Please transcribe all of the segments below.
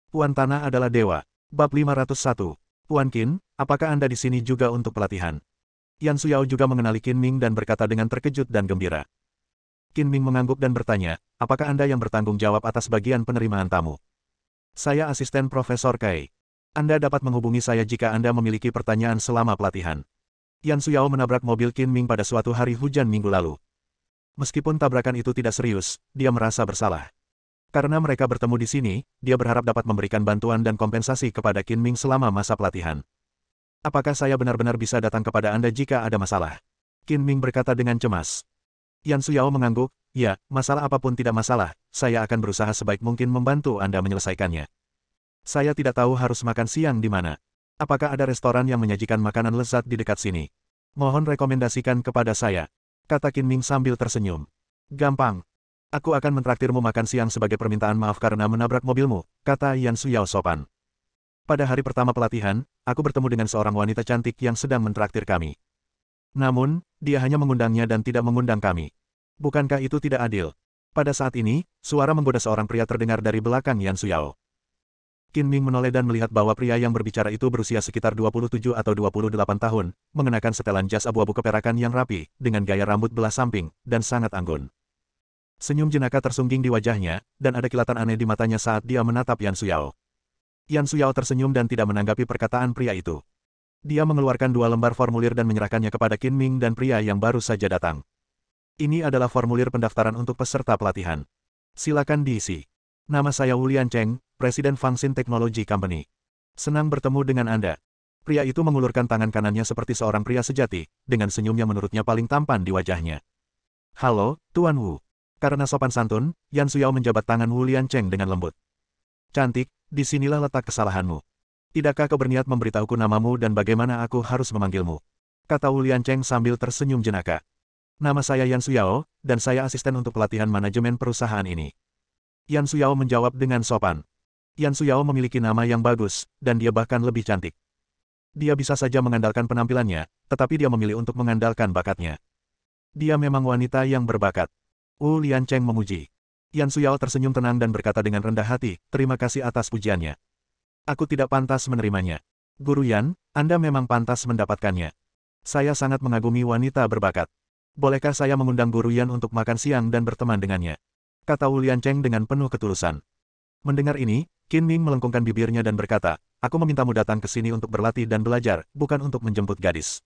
Puan Tanah adalah dewa. Bab 501. Puan Qin, apakah Anda di sini juga untuk pelatihan? Yan Suyao juga mengenali Qin Ming dan berkata dengan terkejut dan gembira. Qin Ming mengangguk dan bertanya, apakah Anda yang bertanggung jawab atas bagian penerimaan tamu? Saya asisten Profesor Kai. Anda dapat menghubungi saya jika Anda memiliki pertanyaan selama pelatihan. Yan Suyao menabrak mobil Qin Ming pada suatu hari hujan minggu lalu. Meskipun tabrakan itu tidak serius, dia merasa bersalah. Karena mereka bertemu di sini, dia berharap dapat memberikan bantuan dan kompensasi kepada Qin Ming selama masa pelatihan. Apakah saya benar-benar bisa datang kepada Anda jika ada masalah? Qin Ming berkata dengan cemas. Yan Suyao mengangguk, ya, masalah apapun tidak masalah, saya akan berusaha sebaik mungkin membantu Anda menyelesaikannya. Saya tidak tahu harus makan siang di mana. Apakah ada restoran yang menyajikan makanan lezat di dekat sini? Mohon rekomendasikan kepada saya, kata Qin Ming sambil tersenyum. Gampang. Aku akan mentraktirmu makan siang sebagai permintaan maaf karena menabrak mobilmu, kata Yan Suyao sopan. Pada hari pertama pelatihan, aku bertemu dengan seorang wanita cantik yang sedang mentraktir kami. Namun, dia hanya mengundangnya dan tidak mengundang kami. Bukankah itu tidak adil? Pada saat ini, suara menggoda seorang pria terdengar dari belakang Yan Suyao. Qin Ming menoleh dan melihat bahwa pria yang berbicara itu berusia sekitar 27 atau 28 tahun, mengenakan setelan jas abu-abu keperakan yang rapi, dengan gaya rambut belah samping, dan sangat anggun. Senyum jenaka tersungging di wajahnya, dan ada kilatan aneh di matanya saat dia menatap Yan Suyao. Yan Suyao tersenyum dan tidak menanggapi perkataan pria itu. Dia mengeluarkan 2 lembar formulir dan menyerahkannya kepada Qin Ming dan pria yang baru saja datang. Ini adalah formulir pendaftaran untuk peserta pelatihan. Silakan diisi. Nama saya Wu Liancheng, Presiden Fangxin Technology Company. Senang bertemu dengan Anda. Pria itu mengulurkan tangan kanannya seperti seorang pria sejati, dengan senyum yang menurutnya paling tampan di wajahnya. Halo, Tuan Wu. Karena sopan santun, Yan Suyao menjabat tangan Wu Liancheng dengan lembut. Cantik, disinilah letak kesalahanmu. Tidakkah kau berniat memberitahuku namamu dan bagaimana aku harus memanggilmu? Kata Wu Liancheng sambil tersenyum jenaka. Nama saya Yan Suyao, dan saya asisten untuk pelatihan manajemen perusahaan ini. Yan Suyao menjawab dengan sopan. Yan Suyao memiliki nama yang bagus, dan dia bahkan lebih cantik. Dia bisa saja mengandalkan penampilannya, tetapi dia memilih untuk mengandalkan bakatnya. Dia memang wanita yang berbakat. Wu Liancheng memuji. Yan Suyao tersenyum tenang dan berkata dengan rendah hati, terima kasih atas pujiannya. Aku tidak pantas menerimanya. Guru Yan, Anda memang pantas mendapatkannya. Saya sangat mengagumi wanita berbakat. Bolehkah saya mengundang Guru Yan untuk makan siang dan berteman dengannya? Kata Wu Liancheng dengan penuh ketulusan. Mendengar ini, Qin Ming melengkungkan bibirnya dan berkata, aku memintamu datang ke sini untuk berlatih dan belajar, bukan untuk menjemput gadis.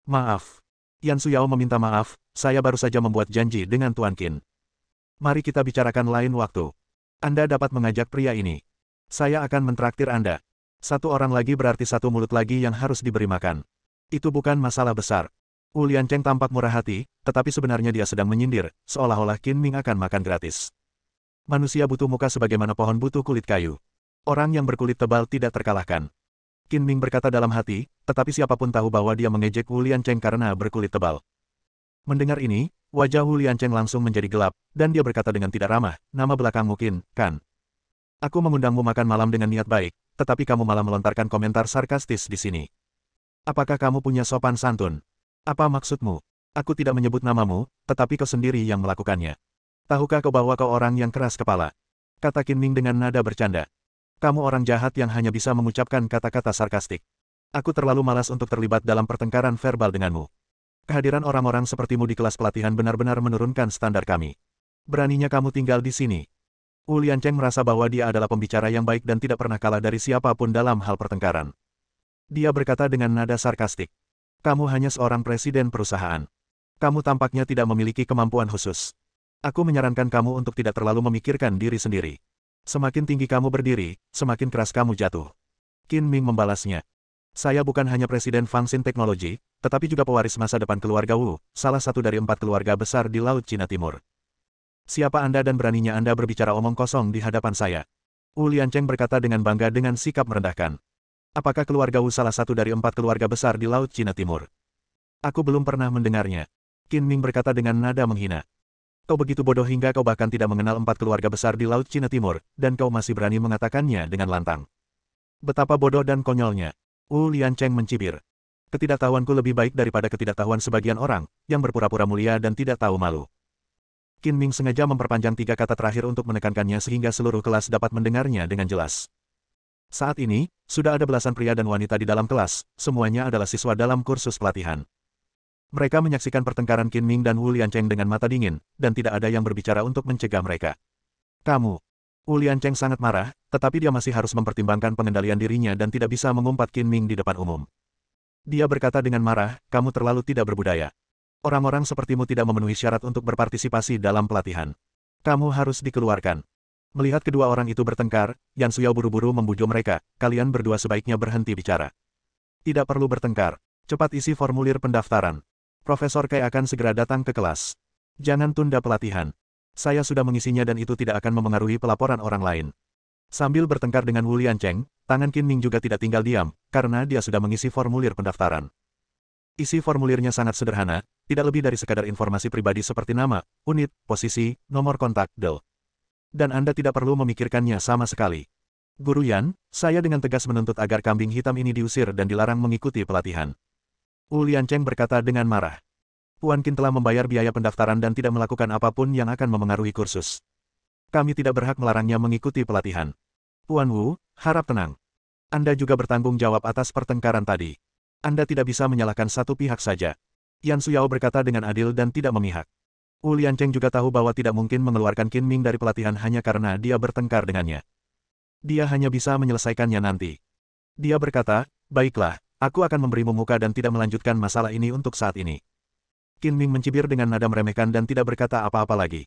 Maaf. Yan Suyao meminta maaf, saya baru saja membuat janji dengan Tuan Qin. Mari kita bicarakan lain waktu. Anda dapat mengajak pria ini. Saya akan mentraktir Anda. Satu orang lagi berarti satu mulut lagi yang harus diberi makan. Itu bukan masalah besar. Wu Liancheng tampak murah hati, tetapi sebenarnya dia sedang menyindir, seolah-olah Qin Ming akan makan gratis. Manusia butuh muka sebagaimana pohon butuh kulit kayu. Orang yang berkulit tebal tidak terkalahkan. Qin Ming berkata dalam hati, tetapi siapapun tahu bahwa dia mengejek Wu Liancheng karena berkulit tebal. Mendengar ini, wajah Wu Liancheng langsung menjadi gelap, dan dia berkata dengan tidak ramah, nama belakangmu Qin, kan? Aku mengundangmu makan malam dengan niat baik, tetapi kamu malah melontarkan komentar sarkastis di sini. Apakah kamu punya sopan santun? Apa maksudmu? Aku tidak menyebut namamu, tetapi kau sendiri yang melakukannya. Tahukah kau bahwa kau orang yang keras kepala? Kata Qin Ming dengan nada bercanda. Kamu orang jahat yang hanya bisa mengucapkan kata-kata sarkastik. Aku terlalu malas untuk terlibat dalam pertengkaran verbal denganmu. Kehadiran orang-orang sepertimu di kelas pelatihan benar-benar menurunkan standar kami. Beraninya kamu tinggal di sini. Wu Liancheng merasa bahwa dia adalah pembicara yang baik dan tidak pernah kalah dari siapapun dalam hal pertengkaran. Dia berkata dengan nada sarkastik. Kamu hanya seorang presiden perusahaan. Kamu tampaknya tidak memiliki kemampuan khusus. Aku menyarankan kamu untuk tidak terlalu memikirkan diri sendiri. Semakin tinggi kamu berdiri, semakin keras kamu jatuh. Qin Ming membalasnya. Saya bukan hanya Presiden Fangxin Technology, tetapi juga pewaris masa depan keluarga Wu, salah satu dari 4 keluarga besar di Laut Cina Timur. Siapa Anda dan beraninya Anda berbicara omong kosong di hadapan saya? Wu Liancheng berkata dengan bangga dengan sikap merendahkan. Apakah keluarga Wu salah satu dari 4 keluarga besar di Laut Cina Timur? Aku belum pernah mendengarnya. Qin Ming berkata dengan nada menghina. Kau begitu bodoh hingga kau bahkan tidak mengenal 4 keluarga besar di Laut Cina Timur, dan kau masih berani mengatakannya dengan lantang. Betapa bodoh dan konyolnya. Wu Liancheng mencibir. Ketidaktahuanku lebih baik daripada ketidaktahuan sebagian orang, yang berpura-pura mulia dan tidak tahu malu. Qin Ming sengaja memperpanjang 3 kata terakhir untuk menekankannya sehingga seluruh kelas dapat mendengarnya dengan jelas. Saat ini, sudah ada belasan pria dan wanita di dalam kelas, semuanya adalah siswa dalam kursus pelatihan. Mereka menyaksikan pertengkaran Qin Ming dan Wu Liancheng dengan mata dingin, dan tidak ada yang berbicara untuk mencegah mereka. Kamu. Wu Liancheng sangat marah, tetapi dia masih harus mempertimbangkan pengendalian dirinya dan tidak bisa mengumpat Qin Ming di depan umum. Dia berkata dengan marah, kamu terlalu tidak berbudaya. Orang-orang sepertimu tidak memenuhi syarat untuk berpartisipasi dalam pelatihan. Kamu harus dikeluarkan. Melihat kedua orang itu bertengkar, Yan Suyao buru-buru membujuk mereka, kalian berdua sebaiknya berhenti bicara. Tidak perlu bertengkar. Cepat isi formulir pendaftaran. Profesor Kai akan segera datang ke kelas. Jangan tunda pelatihan. Saya sudah mengisinya dan itu tidak akan memengaruhi pelaporan orang lain. Sambil bertengkar dengan Wu Liancheng, tangan Qin Ming juga tidak tinggal diam, karena dia sudah mengisi formulir pendaftaran. Isi formulirnya sangat sederhana, tidak lebih dari sekadar informasi pribadi seperti nama, unit, posisi, nomor kontak, del. Dan Anda tidak perlu memikirkannya sama sekali. Guru Yan, saya dengan tegas menuntut agar kambing hitam ini diusir dan dilarang mengikuti pelatihan. Wu Liancheng berkata dengan marah. Puan Qin telah membayar biaya pendaftaran dan tidak melakukan apapun yang akan memengaruhi kursus. Kami tidak berhak melarangnya mengikuti pelatihan. Puan Wu, harap tenang. Anda juga bertanggung jawab atas pertengkaran tadi. Anda tidak bisa menyalahkan satu pihak saja. Yan Suyao berkata dengan adil dan tidak memihak. Wu Liancheng juga tahu bahwa tidak mungkin mengeluarkan Qin Ming dari pelatihan hanya karena dia bertengkar dengannya. Dia hanya bisa menyelesaikannya nanti. Dia berkata, baiklah, aku akan memberimu muka dan tidak melanjutkan masalah ini untuk saat ini. Qin Ming mencibir dengan nada meremehkan dan tidak berkata apa-apa lagi.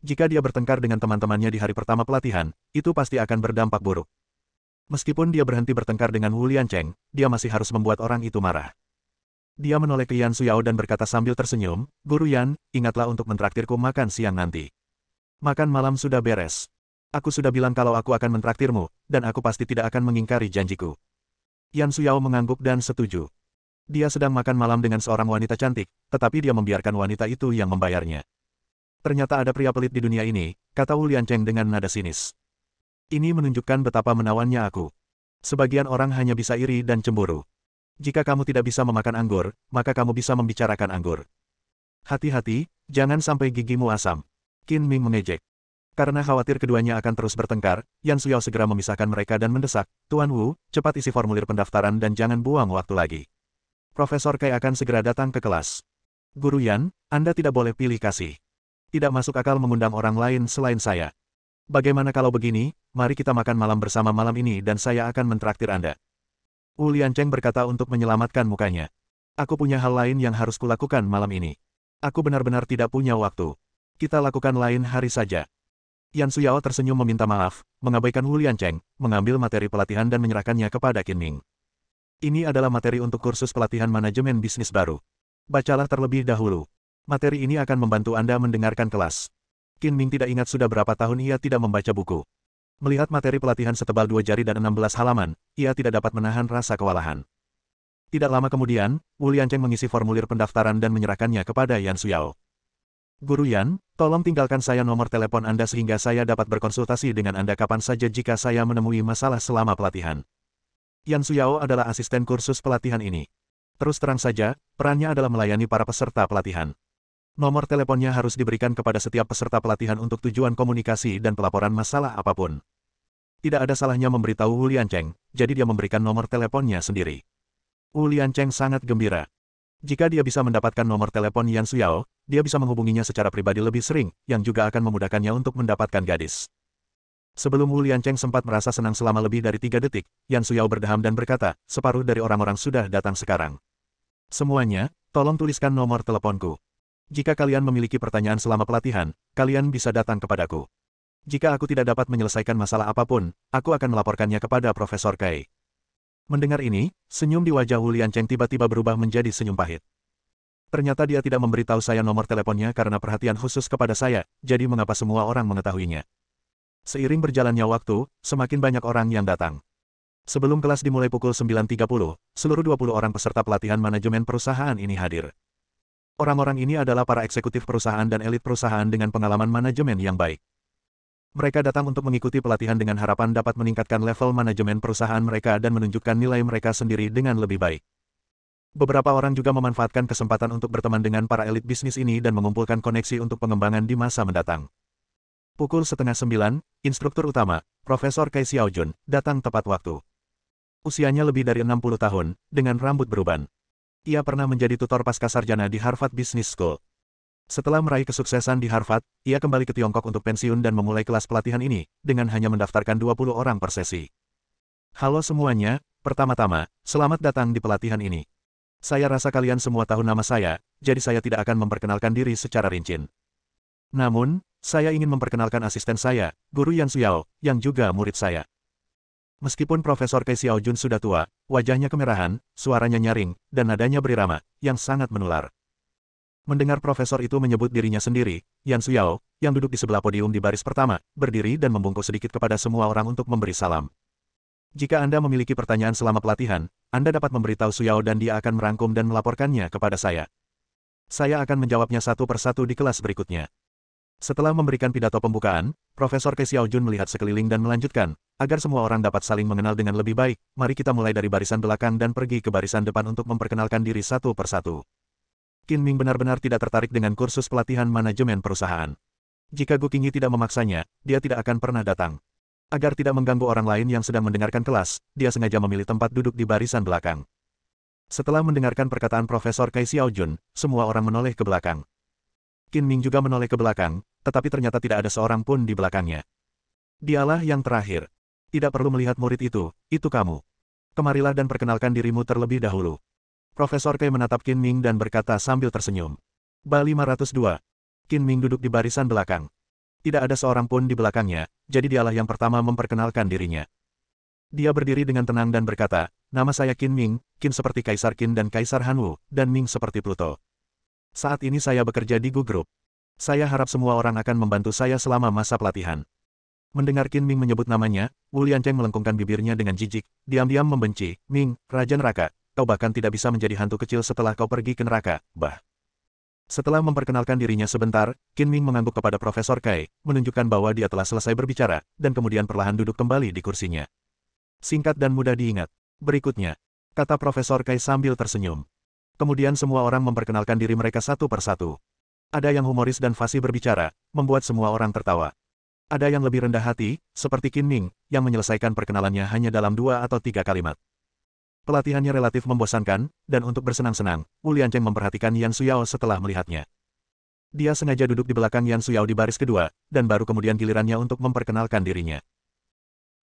Jika dia bertengkar dengan teman-temannya di hari pertama pelatihan, itu pasti akan berdampak buruk. Meskipun dia berhenti bertengkar dengan Wu Liancheng, dia masih harus membuat orang itu marah. Dia menoleh ke Yan Suyao dan berkata sambil tersenyum, Guru Yan, ingatlah untuk mentraktirku makan siang nanti. Makan malam sudah beres. Aku sudah bilang kalau aku akan mentraktirmu, dan aku pasti tidak akan mengingkari janjiku. Yan Suyao mengangguk dan setuju. Dia sedang makan malam dengan seorang wanita cantik, tetapi dia membiarkan wanita itu yang membayarnya. Ternyata ada pria pelit di dunia ini, kata Wu Liancheng dengan nada sinis. Ini menunjukkan betapa menawannya aku. Sebagian orang hanya bisa iri dan cemburu. Jika kamu tidak bisa memakan anggur, maka kamu bisa membicarakan anggur. Hati-hati, jangan sampai gigimu asam. Qin Ming mengejek. Karena khawatir keduanya akan terus bertengkar, Yan Suyao segera memisahkan mereka dan mendesak, Tuan Wu, cepat isi formulir pendaftaran dan jangan buang waktu lagi. Profesor Kai akan segera datang ke kelas. Guru Yan, Anda tidak boleh pilih kasih. Tidak masuk akal mengundang orang lain selain saya. Bagaimana kalau begini, mari kita makan malam bersama malam ini dan saya akan mentraktir Anda. Wu Liancheng berkata untuk menyelamatkan mukanya. Aku punya hal lain yang harus kulakukan malam ini. Aku benar-benar tidak punya waktu. Kita lakukan lain hari saja. Yan Suyao tersenyum meminta maaf, mengabaikan Wu Liancheng, mengambil materi pelatihan dan menyerahkannya kepada Qin Ming. Ini adalah materi untuk kursus pelatihan manajemen bisnis baru. Bacalah terlebih dahulu. Materi ini akan membantu Anda mendengarkan kelas. Qin Ming tidak ingat sudah berapa tahun ia tidak membaca buku. Melihat materi pelatihan setebal 2 jari dan 16 halaman, ia tidak dapat menahan rasa kewalahan. Tidak lama kemudian, Wu Liancheng mengisi formulir pendaftaran dan menyerahkannya kepada Yan Suyao. Guru Yan, tolong tinggalkan saya nomor telepon Anda sehingga saya dapat berkonsultasi dengan Anda kapan saja jika saya menemui masalah selama pelatihan. Yan Suyao adalah asisten kursus pelatihan ini. Terus terang saja, perannya adalah melayani para peserta pelatihan. Nomor teleponnya harus diberikan kepada setiap peserta pelatihan untuk tujuan komunikasi dan pelaporan masalah apapun. Tidak ada salahnya memberitahu Wu Liancheng, jadi dia memberikan nomor teleponnya sendiri. Wu Liancheng sangat gembira. Jika dia bisa mendapatkan nomor telepon Yan Suyao, dia bisa menghubunginya secara pribadi lebih sering, yang juga akan memudahkannya untuk mendapatkan gadis. Sebelum Wu Liancheng sempat merasa senang selama lebih dari 3 detik, Yan Suyao berdeham dan berkata, separuh dari orang-orang sudah datang sekarang. Semuanya, tolong tuliskan nomor teleponku. Jika kalian memiliki pertanyaan selama pelatihan, kalian bisa datang kepadaku. Jika aku tidak dapat menyelesaikan masalah apapun, aku akan melaporkannya kepada Profesor Kai. Mendengar ini, senyum di wajah Wu Liancheng tiba-tiba berubah menjadi senyum pahit. Ternyata dia tidak memberitahu saya nomor teleponnya karena perhatian khusus kepada saya, jadi mengapa semua orang mengetahuinya. Seiring berjalannya waktu, semakin banyak orang yang datang. Sebelum kelas dimulai pukul 9.30, seluruh 20 orang peserta pelatihan manajemen perusahaan ini hadir. Orang-orang ini adalah para eksekutif perusahaan dan elit perusahaan dengan pengalaman manajemen yang baik. Mereka datang untuk mengikuti pelatihan dengan harapan dapat meningkatkan level manajemen perusahaan mereka dan menunjukkan nilai mereka sendiri dengan lebih baik. Beberapa orang juga memanfaatkan kesempatan untuk berteman dengan para elit bisnis ini dan mengumpulkan koneksi untuk pengembangan di masa mendatang. Pukul 8:30, instruktur utama, Profesor Kai Xiaojun, datang tepat waktu. Usianya lebih dari 60 tahun, dengan rambut beruban. Ia pernah menjadi tutor pascasarjana di Harvard Business School. Setelah meraih kesuksesan di Harvard, ia kembali ke Tiongkok untuk pensiun dan memulai kelas pelatihan ini, dengan hanya mendaftarkan 20 orang per sesi. Halo semuanya, pertama-tama, selamat datang di pelatihan ini. Saya rasa kalian semua tahu nama saya, jadi saya tidak akan memperkenalkan diri secara rinci. Namun, saya ingin memperkenalkan asisten saya, Guru Yan Suyao, yang juga murid saya. Meskipun Profesor Kai Xiaojun sudah tua, wajahnya kemerahan, suaranya nyaring, dan nadanya berirama, yang sangat menular. Mendengar profesor itu menyebut dirinya sendiri, Yan Suyao, yang duduk di sebelah podium di baris pertama, berdiri dan membungkuk sedikit kepada semua orang untuk memberi salam. Jika Anda memiliki pertanyaan selama pelatihan, Anda dapat memberitahu Suyao dan dia akan merangkum dan melaporkannya kepada saya. Saya akan menjawabnya satu persatu di kelas berikutnya. Setelah memberikan pidato pembukaan, Profesor Kai Xiaojun melihat sekeliling dan melanjutkan, agar semua orang dapat saling mengenal dengan lebih baik, mari kita mulai dari barisan belakang dan pergi ke barisan depan untuk memperkenalkan diri satu persatu. Qin Ming benar-benar tidak tertarik dengan kursus pelatihan manajemen perusahaan. Jika Gu Qingyi tidak memaksanya, dia tidak akan pernah datang. Agar tidak mengganggu orang lain yang sedang mendengarkan kelas, dia sengaja memilih tempat duduk di barisan belakang. Setelah mendengarkan perkataan Profesor Kai Xiaojun, semua orang menoleh ke belakang. Qin Ming juga menoleh ke belakang, tetapi ternyata tidak ada seorang pun di belakangnya. Dialah yang terakhir. Tidak perlu melihat murid itu kamu. Kemarilah dan perkenalkan dirimu terlebih dahulu. Profesor Kai menatap Qin Ming dan berkata sambil tersenyum. Ba 502. Qin Ming duduk di barisan belakang. Tidak ada seorang pun di belakangnya, jadi dialah yang pertama memperkenalkan dirinya. Dia berdiri dengan tenang dan berkata, nama saya Qin Ming, Qin seperti Kaisar Qin dan Kaisar Hanwu, dan Ming seperti Pluto. Saat ini saya bekerja di Gu Group. Saya harap semua orang akan membantu saya selama masa pelatihan. Mendengar Qin Ming menyebut namanya, Wu Liancheng melengkungkan bibirnya dengan jijik, diam-diam membenci, Ming, Raja Neraka, kau bahkan tidak bisa menjadi hantu kecil setelah kau pergi ke neraka, bah. Setelah memperkenalkan dirinya sebentar, Qin Ming mengangguk kepada Profesor Kai, menunjukkan bahwa dia telah selesai berbicara, dan kemudian perlahan duduk kembali di kursinya. Singkat dan mudah diingat. Berikutnya, kata Profesor Kai sambil tersenyum. Kemudian semua orang memperkenalkan diri mereka satu persatu. Ada yang humoris dan fasih berbicara, membuat semua orang tertawa. Ada yang lebih rendah hati, seperti Qin Ming, yang menyelesaikan perkenalannya hanya dalam 2 atau 3 kalimat. Pelatihannya relatif membosankan, dan untuk bersenang-senang, Wu Liancheng memperhatikan Yan Suyao setelah melihatnya. Dia sengaja duduk di belakang Yan Suyao di baris kedua, dan baru kemudian gilirannya untuk memperkenalkan dirinya.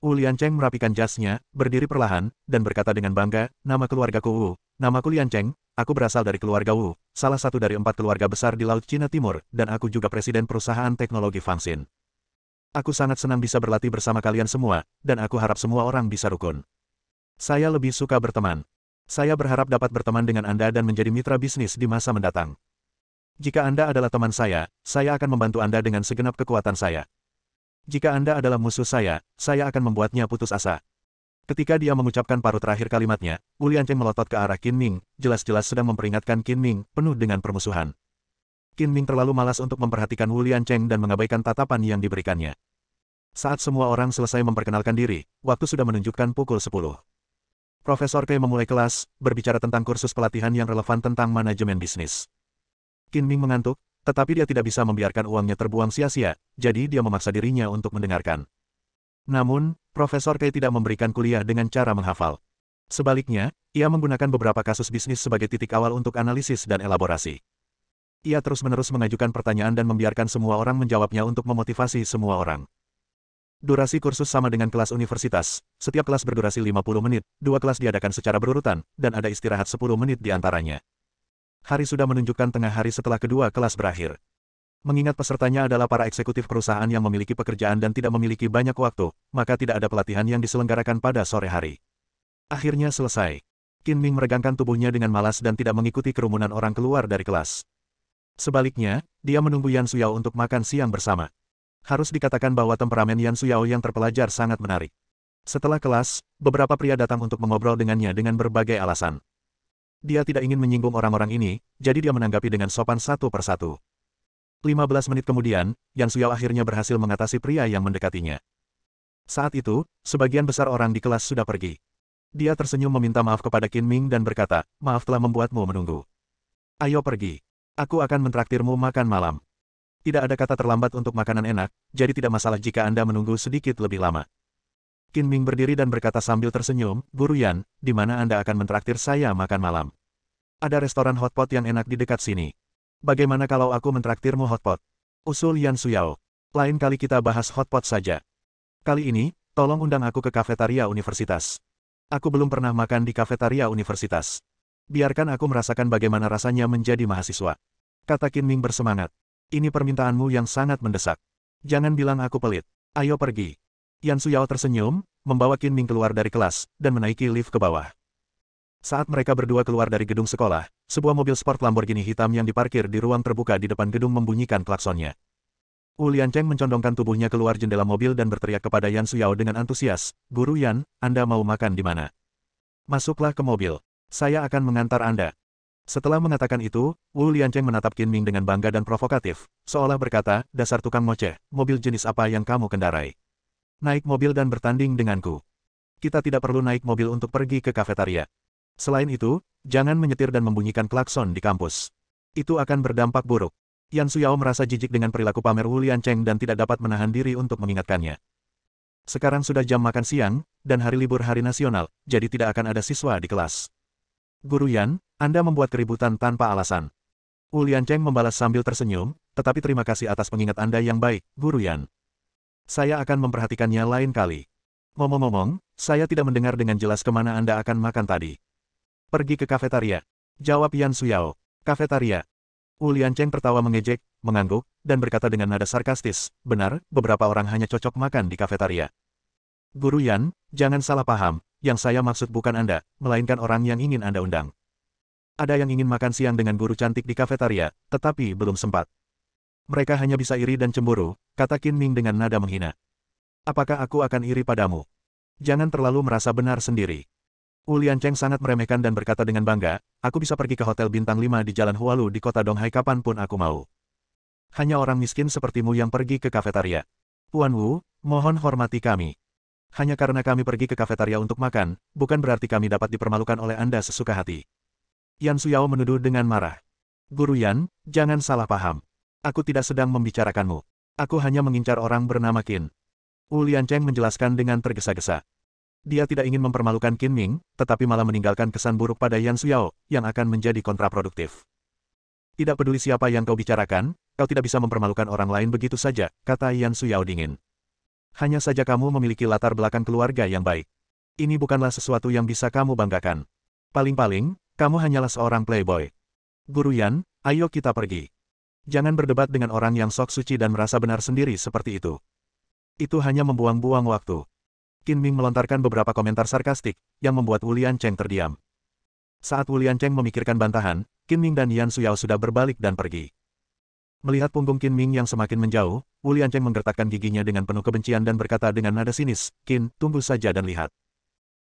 Wu Liancheng merapikan jasnya, berdiri perlahan, dan berkata dengan bangga, nama keluargaku Wu, namaku Liancheng, aku berasal dari keluarga Wu, salah satu dari 4 keluarga besar di Laut Cina Timur, dan aku juga presiden perusahaan teknologi Fangxin. Aku sangat senang bisa berlatih bersama kalian semua, dan aku harap semua orang bisa rukun. Saya lebih suka berteman. Saya berharap dapat berteman dengan Anda dan menjadi mitra bisnis di masa mendatang. Jika Anda adalah teman saya akan membantu Anda dengan segenap kekuatan saya. Jika Anda adalah musuh saya akan membuatnya putus asa. Ketika dia mengucapkan paruh terakhir kalimatnya, Wu Liancheng melotot ke arah Qin Ming, jelas-jelas sedang memperingatkan Qin Ming, penuh dengan permusuhan. Qin Ming terlalu malas untuk memperhatikan Wu Liancheng dan mengabaikan tatapan yang diberikannya. Saat semua orang selesai memperkenalkan diri, waktu sudah menunjukkan pukul 10. Profesor Kai memulai kelas, berbicara tentang kursus pelatihan yang relevan tentang manajemen bisnis. Qin Ming mengantuk, tetapi dia tidak bisa membiarkan uangnya terbuang sia-sia, jadi dia memaksa dirinya untuk mendengarkan. Namun, Profesor Kai tidak memberikan kuliah dengan cara menghafal. Sebaliknya, ia menggunakan beberapa kasus bisnis sebagai titik awal untuk analisis dan elaborasi. Ia terus-menerus mengajukan pertanyaan dan membiarkan semua orang menjawabnya untuk memotivasi semua orang. Durasi kursus sama dengan kelas universitas, setiap kelas berdurasi 50 menit, 2 kelas diadakan secara berurutan, dan ada istirahat 10 menit di antaranya. Hari sudah menunjukkan tengah hari setelah kedua kelas berakhir. Mengingat pesertanya adalah para eksekutif perusahaan yang memiliki pekerjaan dan tidak memiliki banyak waktu, maka tidak ada pelatihan yang diselenggarakan pada sore hari. Akhirnya selesai. Qin Ming meregangkan tubuhnya dengan malas dan tidak mengikuti kerumunan orang keluar dari kelas. Sebaliknya, dia menunggu Yan Suyao untuk makan siang bersama. Harus dikatakan bahwa temperamen Yan Suyao yang terpelajar sangat menarik. Setelah kelas, beberapa pria datang untuk mengobrol dengannya dengan berbagai alasan. Dia tidak ingin menyinggung orang-orang ini, jadi dia menanggapi dengan sopan satu persatu. 15 menit kemudian, Yan Suyao akhirnya berhasil mengatasi pria yang mendekatinya. Saat itu, sebagian besar orang di kelas sudah pergi. Dia tersenyum meminta maaf kepada Qin Ming dan berkata, maaf telah membuatmu menunggu. Ayo pergi. Aku akan mentraktirmu makan malam. Tidak ada kata terlambat untuk makanan enak, jadi tidak masalah jika Anda menunggu sedikit lebih lama. Qin Ming berdiri dan berkata sambil tersenyum, Guru Yan, di mana Anda akan mentraktir saya makan malam? Ada restoran hotpot yang enak di dekat sini. Bagaimana kalau aku mentraktirmu hotpot? Usul Yan Suyao. Lain kali kita bahas hotpot saja. Kali ini, tolong undang aku ke kafetaria universitas. Aku belum pernah makan di kafetaria universitas. Biarkan aku merasakan bagaimana rasanya menjadi mahasiswa. Kata Qin Ming bersemangat. Ini permintaanmu yang sangat mendesak. Jangan bilang aku pelit. Ayo pergi. Yan Suyao tersenyum, membawa Qin Ming keluar dari kelas, dan menaiki lift ke bawah. Saat mereka berdua keluar dari gedung sekolah, sebuah mobil sport Lamborghini hitam yang diparkir di ruang terbuka di depan gedung membunyikan klaksonnya. Wu Liancheng mencondongkan tubuhnya keluar jendela mobil dan berteriak kepada Yan Suyao dengan antusias, Guru Yan, Anda mau makan di mana? Masuklah ke mobil. Saya akan mengantar Anda. Setelah mengatakan itu, Wu Liancheng menatap Qin Ming dengan bangga dan provokatif, seolah berkata, dasar tukang ngoceh, mobil jenis apa yang kamu kendarai? Naik mobil dan bertanding denganku. Kita tidak perlu naik mobil untuk pergi ke kafetaria. Selain itu, jangan menyetir dan membunyikan klakson di kampus. Itu akan berdampak buruk. Yan Suyao merasa jijik dengan perilaku pamer Wu Liancheng dan tidak dapat menahan diri untuk mengingatkannya. Sekarang sudah jam makan siang, dan hari libur hari nasional, jadi tidak akan ada siswa di kelas. Guru Yan, Anda membuat keributan tanpa alasan. Wu Liancheng membalas sambil tersenyum, tetapi terima kasih atas pengingat Anda yang baik, Guru Yan. Saya akan memperhatikannya lain kali. Ngomong-ngomong, saya tidak mendengar dengan jelas kemana Anda akan makan tadi. Pergi ke kafetaria. Jawab Yan Suyao. Kafetaria. Wu Liancheng tertawa mengejek, mengangguk, dan berkata dengan nada sarkastis, benar, beberapa orang hanya cocok makan di kafetaria. Guru Yan, jangan salah paham, yang saya maksud bukan Anda, melainkan orang yang ingin Anda undang. Ada yang ingin makan siang dengan guru cantik di kafetaria, tetapi belum sempat. Mereka hanya bisa iri dan cemburu, kata Qin Ming dengan nada menghina. Apakah aku akan iri padamu? Jangan terlalu merasa benar sendiri. Wu Liancheng sangat meremehkan dan berkata dengan bangga, aku bisa pergi ke hotel bintang 5 di Jalan Hualu di kota Donghai kapanpun aku mau. Hanya orang miskin sepertimu yang pergi ke kafetaria. Tuan Wu, mohon hormati kami. Hanya karena kami pergi ke kafetaria untuk makan, bukan berarti kami dapat dipermalukan oleh Anda sesuka hati. Yan Suyao menuduh dengan marah. Guru Yan, jangan salah paham. Aku tidak sedang membicarakanmu. Aku hanya mengincar orang bernama Qin. Wu Liancheng menjelaskan dengan tergesa-gesa. Dia tidak ingin mempermalukan Qin Ming, tetapi malah meninggalkan kesan buruk pada Yan Suyao, yang akan menjadi kontraproduktif. Tidak peduli siapa yang kau bicarakan, kau tidak bisa mempermalukan orang lain begitu saja, kata Yan Suyao dingin. Hanya saja kamu memiliki latar belakang keluarga yang baik. Ini bukanlah sesuatu yang bisa kamu banggakan. Paling-paling, kamu hanyalah seorang playboy. Guru Yan, ayo kita pergi. Jangan berdebat dengan orang yang sok suci dan merasa benar sendiri seperti itu. Itu hanya membuang-buang waktu. Qin Ming melontarkan beberapa komentar sarkastik, yang membuat Wu Liancheng terdiam. Saat Wu Liancheng memikirkan bantahan, Qin Ming dan Yan Suyao sudah berbalik dan pergi. Melihat punggung Qin Ming yang semakin menjauh, Wu Liancheng menggertakkan giginya dengan penuh kebencian dan berkata dengan nada sinis, Qin, tunggu saja dan lihat.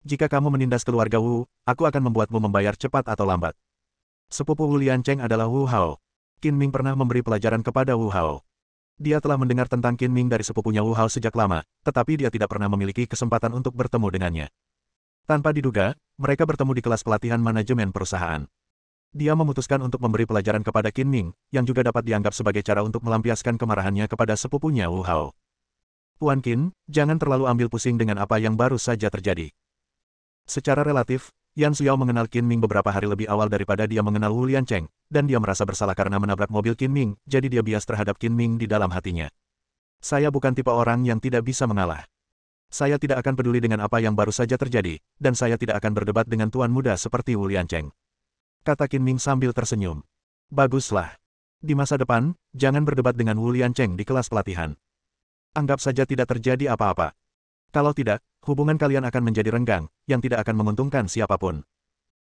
Jika kamu menindas keluarga Wu, aku akan membuatmu membayar cepat atau lambat. Sepupu Wu Liancheng adalah Wu Hao. Qin Ming pernah memberi pelajaran kepada Wu Hao. Dia telah mendengar tentang Qin Ming dari sepupunya Wu Hao sejak lama, tetapi dia tidak pernah memiliki kesempatan untuk bertemu dengannya. Tanpa diduga, mereka bertemu di kelas pelatihan manajemen perusahaan. Dia memutuskan untuk memberi pelajaran kepada Qin Ming, yang juga dapat dianggap sebagai cara untuk melampiaskan kemarahannya kepada sepupunya Wu Hao. Tuan Qin, jangan terlalu ambil pusing dengan apa yang baru saja terjadi. Secara relatif, Yan Suyao mengenal Qin Ming beberapa hari lebih awal daripada dia mengenal Wu Liancheng, dan dia merasa bersalah karena menabrak mobil Qin Ming, jadi dia bias terhadap Qin Ming di dalam hatinya. Saya bukan tipe orang yang tidak bisa mengalah. Saya tidak akan peduli dengan apa yang baru saja terjadi, dan saya tidak akan berdebat dengan tuan muda seperti Wu Liancheng. Kata Qin Ming sambil tersenyum. Baguslah. Di masa depan, jangan berdebat dengan Wu Liancheng di kelas pelatihan. Anggap saja tidak terjadi apa-apa. Kalau tidak, hubungan kalian akan menjadi renggang, yang tidak akan menguntungkan siapapun.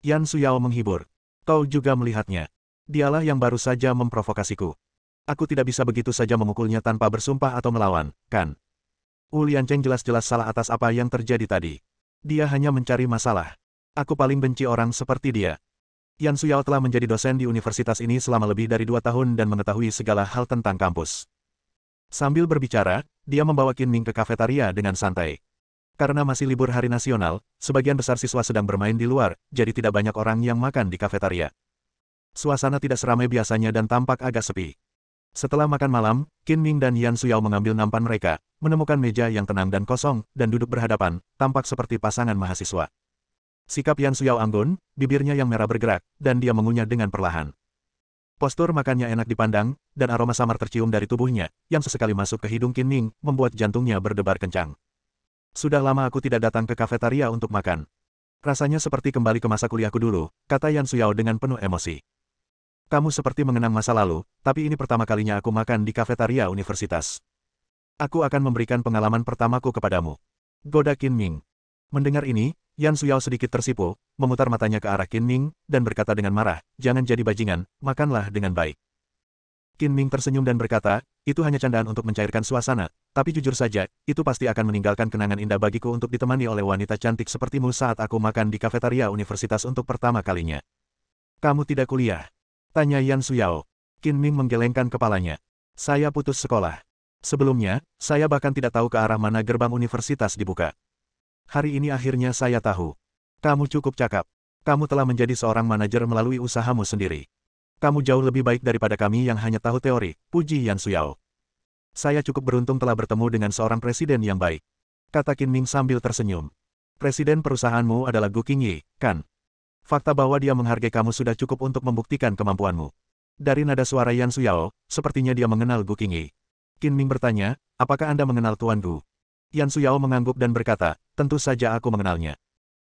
Yan Suyao menghibur. Kau juga melihatnya. Dialah yang baru saja memprovokasiku. Aku tidak bisa begitu saja memukulnya tanpa bersumpah atau melawan, kan? Wu Liancheng jelas-jelas salah atas apa yang terjadi tadi. Dia hanya mencari masalah. Aku paling benci orang seperti dia. Yan Suyao telah menjadi dosen di universitas ini selama lebih dari 2 tahun dan mengetahui segala hal tentang kampus. Sambil berbicara, dia membawa Qin Ming ke kafetaria dengan santai. Karena masih libur hari nasional, sebagian besar siswa sedang bermain di luar, jadi tidak banyak orang yang makan di kafetaria. Suasana tidak seramai biasanya dan tampak agak sepi. Setelah makan malam, Qin Ming dan Yan Suyao mengambil nampan mereka, menemukan meja yang tenang dan kosong, dan duduk berhadapan, tampak seperti pasangan mahasiswa. Sikap Yan Suyao anggun, bibirnya yang merah bergerak, dan dia mengunyah dengan perlahan. Postur makannya enak dipandang, dan aroma samar tercium dari tubuhnya, yang sesekali masuk ke hidung Qin Ming, membuat jantungnya berdebar kencang. Sudah lama aku tidak datang ke kafetaria untuk makan. Rasanya seperti kembali ke masa kuliahku dulu, kata Yan Suyao dengan penuh emosi. Kamu seperti mengenang masa lalu, tapi ini pertama kalinya aku makan di kafetaria universitas. Aku akan memberikan pengalaman pertamaku kepadamu. Goda Qin Ming. Mendengar ini, Yan Suyao sedikit tersipu, memutar matanya ke arah Qin Ming, dan berkata dengan marah, jangan jadi bajingan, makanlah dengan baik. Qin Ming tersenyum dan berkata, itu hanya candaan untuk mencairkan suasana, tapi jujur saja, itu pasti akan meninggalkan kenangan indah bagiku untuk ditemani oleh wanita cantik sepertimu saat aku makan di kafetaria universitas untuk pertama kalinya. Kamu tidak kuliah? Tanya Yan Suyao. Qin Ming menggelengkan kepalanya. Saya putus sekolah. Sebelumnya, saya bahkan tidak tahu ke arah mana gerbang universitas dibuka. Hari ini akhirnya saya tahu. Kamu cukup cakap. Kamu telah menjadi seorang manajer melalui usahamu sendiri. Kamu jauh lebih baik daripada kami yang hanya tahu teori, puji Yan Suyao. Saya cukup beruntung telah bertemu dengan seorang presiden yang baik. Kata Qin Ming sambil tersenyum. Presiden perusahaanmu adalah Gu Qingyi, kan? Fakta bahwa dia menghargai kamu sudah cukup untuk membuktikan kemampuanmu. Dari nada suara Yan Suyao, sepertinya dia mengenal Gu Qingyi. Qin Ming bertanya, apakah Anda mengenal Tuan Gu? Yan Suyao mengangguk dan berkata, tentu saja aku mengenalnya.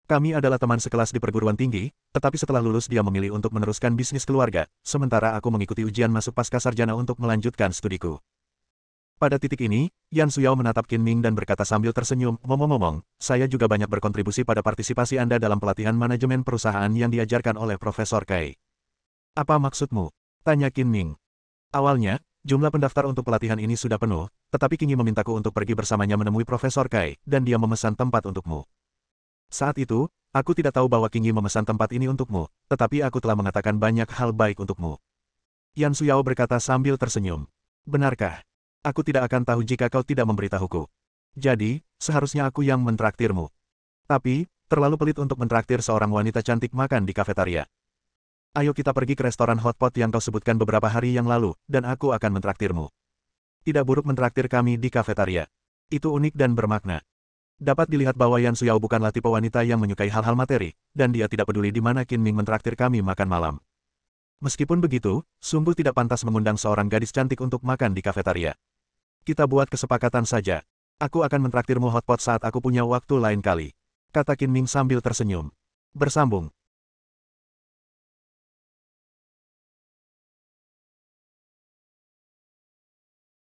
Kami adalah teman sekelas di perguruan tinggi, tetapi setelah lulus dia memilih untuk meneruskan bisnis keluarga, sementara aku mengikuti ujian masuk pasca sarjana untuk melanjutkan studiku. Pada titik ini, Yan Suyao menatap Qin Ming dan berkata sambil tersenyum, ngomong-ngomong, saya juga banyak berkontribusi pada partisipasi Anda dalam pelatihan manajemen perusahaan yang diajarkan oleh Profesor Kai. Apa maksudmu? Tanya Qin Ming. Awalnya, jumlah pendaftar untuk pelatihan ini sudah penuh, tetapi Qingyi memintaku untuk pergi bersamanya menemui Profesor Kai, dan dia memesan tempat untukmu. Saat itu, aku tidak tahu bahwa Qingyi memesan tempat ini untukmu, tetapi aku telah mengatakan banyak hal baik untukmu. Yan Suyao berkata sambil tersenyum. Benarkah? Aku tidak akan tahu jika kau tidak memberitahuku. Jadi, seharusnya aku yang mentraktirmu. Tapi, terlalu pelit untuk mentraktir seorang wanita cantik makan di kafetaria. Ayo kita pergi ke restoran hotpot yang kau sebutkan beberapa hari yang lalu, dan aku akan mentraktirmu. Tidak buruk mentraktir kami di kafetaria. Itu unik dan bermakna. Dapat dilihat bahwa Yan Suyao bukanlah tipe wanita yang menyukai hal-hal materi, dan dia tidak peduli di mana Qin Ming mentraktir kami makan malam. Meskipun begitu, sungguh tidak pantas mengundang seorang gadis cantik untuk makan di kafetaria. Kita buat kesepakatan saja. Aku akan mentraktirmu hotpot saat aku punya waktu lain kali. Kata Qin Ming sambil tersenyum. Bersambung.